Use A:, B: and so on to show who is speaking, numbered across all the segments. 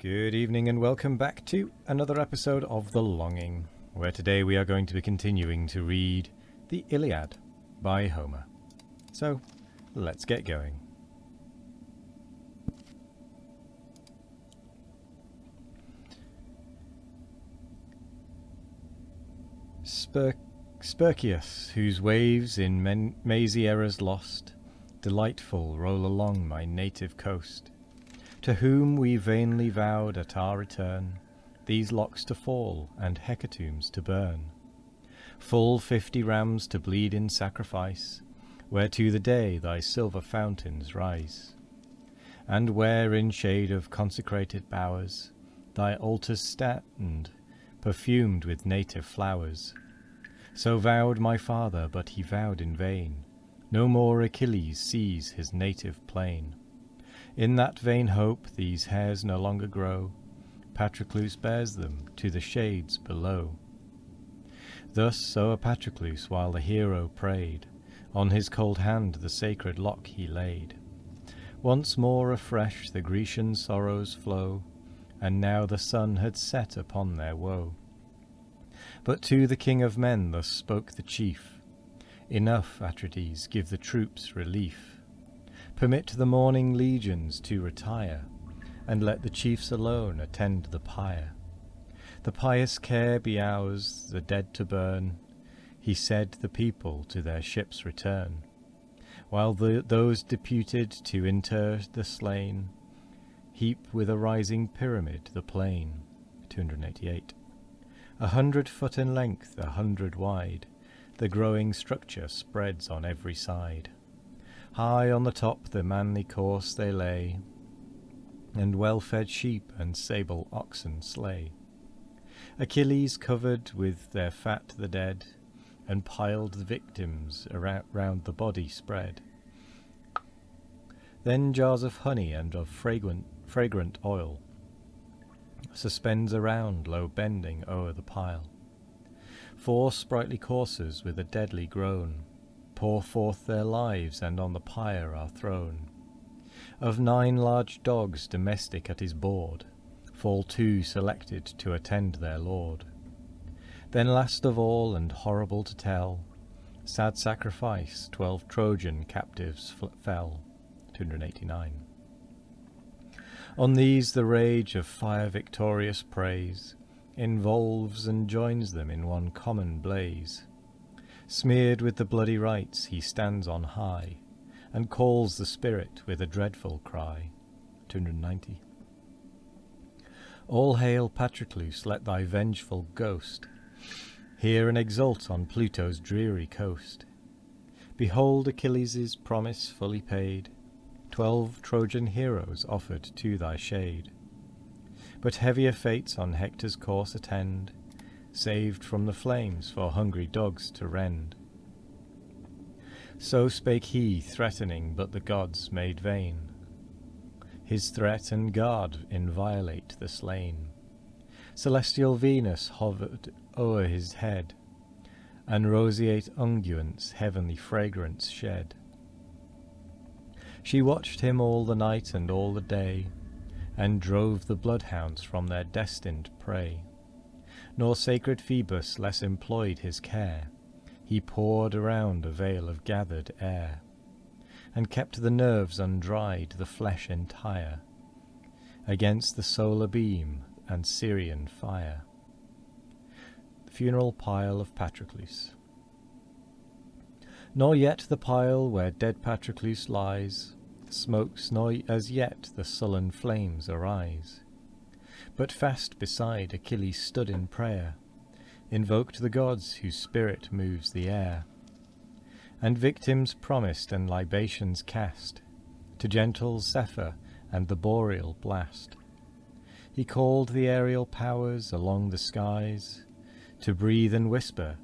A: Good evening and welcome back to another episode of The Longing, where today we are going to be continuing to read the Iliad by Homer. So, let's get going. Sperchius, whose waves in mazy errors lost, delightful roll along my native coast, to whom we vainly vowed at our return these locks to fall and hecatombs to burn, full 50 rams to bleed in sacrifice, where to the day thy silver fountains rise, and where in shade of consecrated bowers thy altars stand, perfumed with native flowers. So vowed my father, but he vowed in vain, no more Achilles sees his native plain. In that vain hope these hairs no longer grow, Patroclus bears them to the shades below. Thus o'er Patroclus while the hero prayed, on his cold hand the sacred lock he laid. Once more afresh the Grecian sorrows flow, and now the sun had set upon their woe. But to the king of men thus spoke the chief, Enough, Atrides, give the troops relief. Permit the mourning legions to retire, and let the chiefs alone attend the pyre. The pious care be ours, the dead to burn, he said the people to their ships return, while those deputed to inter the slain heap with a rising pyramid the plain. 288. 100 foot in length, 100 wide, the growing structure spreads on every side. High on the top the manly corse they lay, and well-fed sheep and sable oxen slay. Achilles covered with their fat the dead, and piled the victims round the body spread. Then jars of honey and of fragrant oil suspends around, low bending o'er the pile. 4 sprightly coursers with a deadly groan pour forth their lives, and on the pyre are thrown. Of 9 large dogs domestic at his board, fall 2 selected to attend their lord. Then last of all, and horrible to tell, sad sacrifice, 12 Trojan captives fell. 289. On these the rage of fire victorious praise involves and joins them in one common blaze. Smeared with the bloody rites he stands on high, and calls the spirit with a dreadful cry. 290. All hail Patroclus, let thy vengeful ghost hear and exult on Pluto's dreary coast. Behold Achilles' promise fully paid, 12 Trojan heroes offered to thy shade. But heavier fates on Hector's course attend, saved from the flames for hungry dogs to rend. So spake he, threatening, but the gods made vain his threat, and guard inviolate the slain. Celestial Venus hovered o'er his head, and roseate unguents heavenly fragrance shed. She watched him all the night and all the day, and drove the bloodhounds from their destined prey. Nor sacred Phoebus less employed his care, he poured around a veil of gathered air, and kept the nerves undried, the flesh entire, against the solar beam and Syrian fire. The funeral pile of Patroclus. Nor yet the pile where dead Patroclus lies smokes, nor as yet the sullen flames arise. But fast beside Achilles stood in prayer, invoked the gods whose spirit moves the air, and victims promised and libations cast to gentle Zephyr and the boreal blast. He called the aerial powers along the skies to breathe and whisper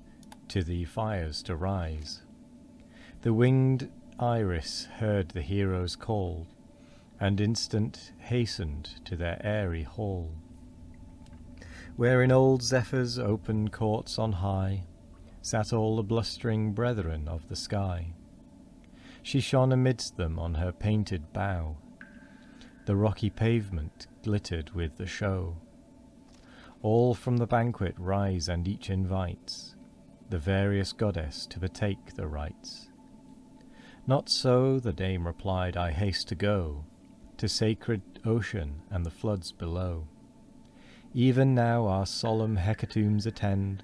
A: to the fires to rise. The winged Iris heard the heroes' call, and instant hastened to their airy hall, where in old Zephyr's open courts on high sat all the blustering brethren of the sky. She shone amidst them on her painted bow, The rocky pavement glittered with the show. All from the banquet rise, and each invites the various goddess to partake the rites. Not so, the dame replied, I haste to go to sacred ocean and the floods below. Even now our solemn hecatombs attend,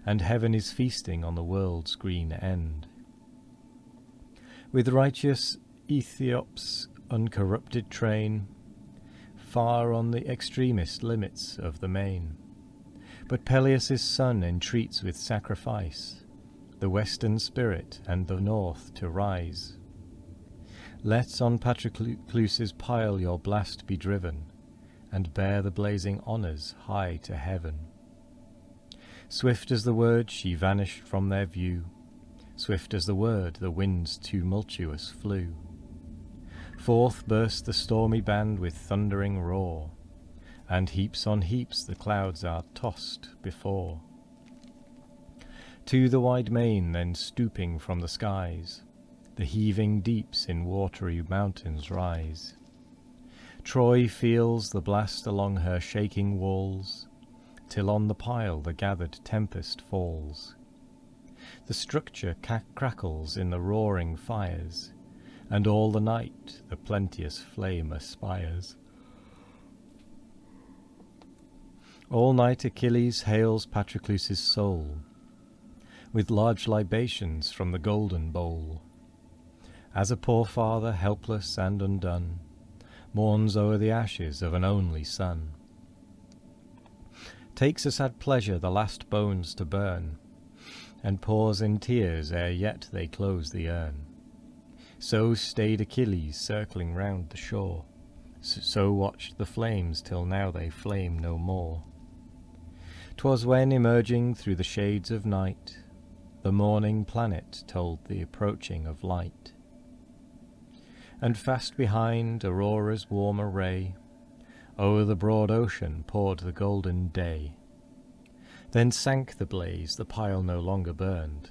A: and heaven is feasting on the world's green end. With righteous Ethiop's uncorrupted train, far on the extremest limits of the main. But Peleus' son entreats with sacrifice the western spirit and the north to rise. Let on Patroclus's pile your blast be driven, and bear the blazing honours high to heaven. Swift as the word she vanished from their view, swift as the word the winds tumultuous flew. Forth burst the stormy band with thundering roar, and heaps on heaps the clouds are tossed before. To the wide main then stooping from the skies, the heaving deeps in watery mountains rise. Troy feels the blast along her shaking walls, till on the pile the gathered tempest falls. The structure crackles in the roaring fires, and all the night the plenteous flame aspires. All night Achilles hails Patroclus's soul, with large libations from the golden bowl. As a poor father, helpless and undone, mourns o'er the ashes of an only son, takes a sad pleasure the last bones to burn, and pours in tears ere yet they close the urn. So stayed Achilles circling round the shore, so watched the flames till now they flame no more. 'Twas when, emerging through the shades of night, the morning planet told the approaching of light. And fast behind Aurora's warmer ray, o'er the broad ocean poured the golden day. Then sank the blaze, the pile no longer burned,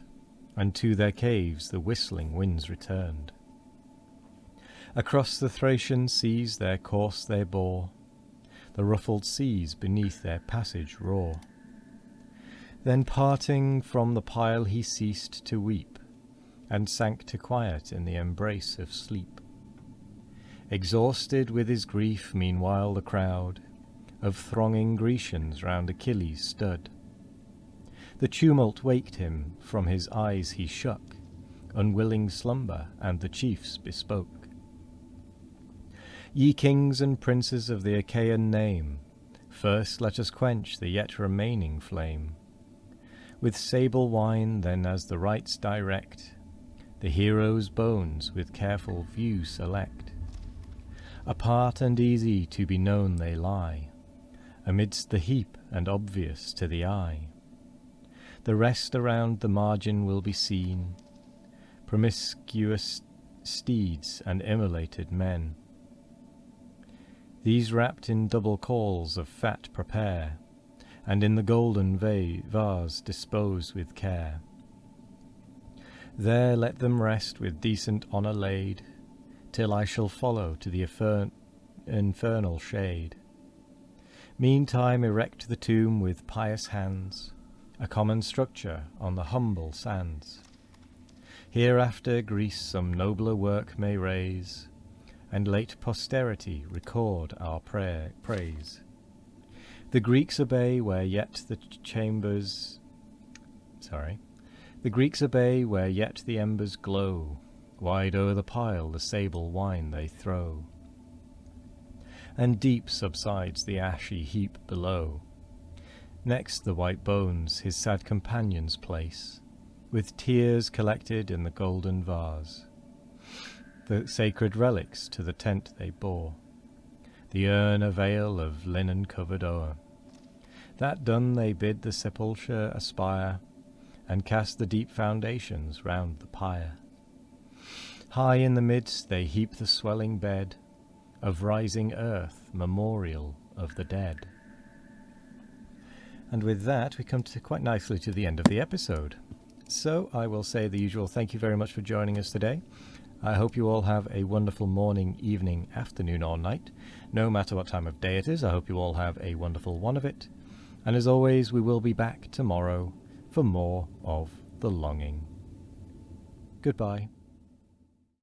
A: and to their caves the whistling winds returned. Across the Thracian seas their course they bore, the ruffled seas beneath their passage roar. Then parting from the pile he ceased to weep, and sank to quiet in the embrace of sleep. Exhausted with his grief, meanwhile the crowd of thronging Grecians round Achilles stood. The tumult waked him, from his eyes he shook, unwilling slumber, and the chiefs bespoke. Ye kings and princes of the Achaean name, first let us quench the yet remaining flame. With sable wine, then as the rites direct, the heroes' bones with careful view select. Apart and easy to be known they lie, amidst the heap and obvious to the eye. The rest around the margin will be seen, promiscuous steeds and immolated men. These wrapped in double cauls of fat prepare, and in the golden vase dispose with care. There let them rest with decent honour laid, till I shall follow to the infernal shade. Meantime erect the tomb with pious hands, a common structure on the humble sands. Hereafter Greece some nobler work may raise, and late posterity record our praise. The Greeks obey where yet the embers glow, wide o'er the pile the sable wine they throw, and deep subsides the ashy heap below. Next the white bones his sad companions place, with tears collected in the golden vase. The sacred relics to the tent they bore, the urn a veil of linen covered o'er. That done they bid the sepulchre aspire, and cast the deep foundations round the pyre. High in the midst they heap the swelling bed of rising earth, memorial of the dead. And with that we come to quite nicely to the end of the episode. So I will say the usual thank you very much for joining us today. I hope you all have a wonderful morning, evening, afternoon, or night. No matter what time of day it is, I hope you all have a wonderful one of it. And as always, we will be back tomorrow for more of The Longing. Goodbye.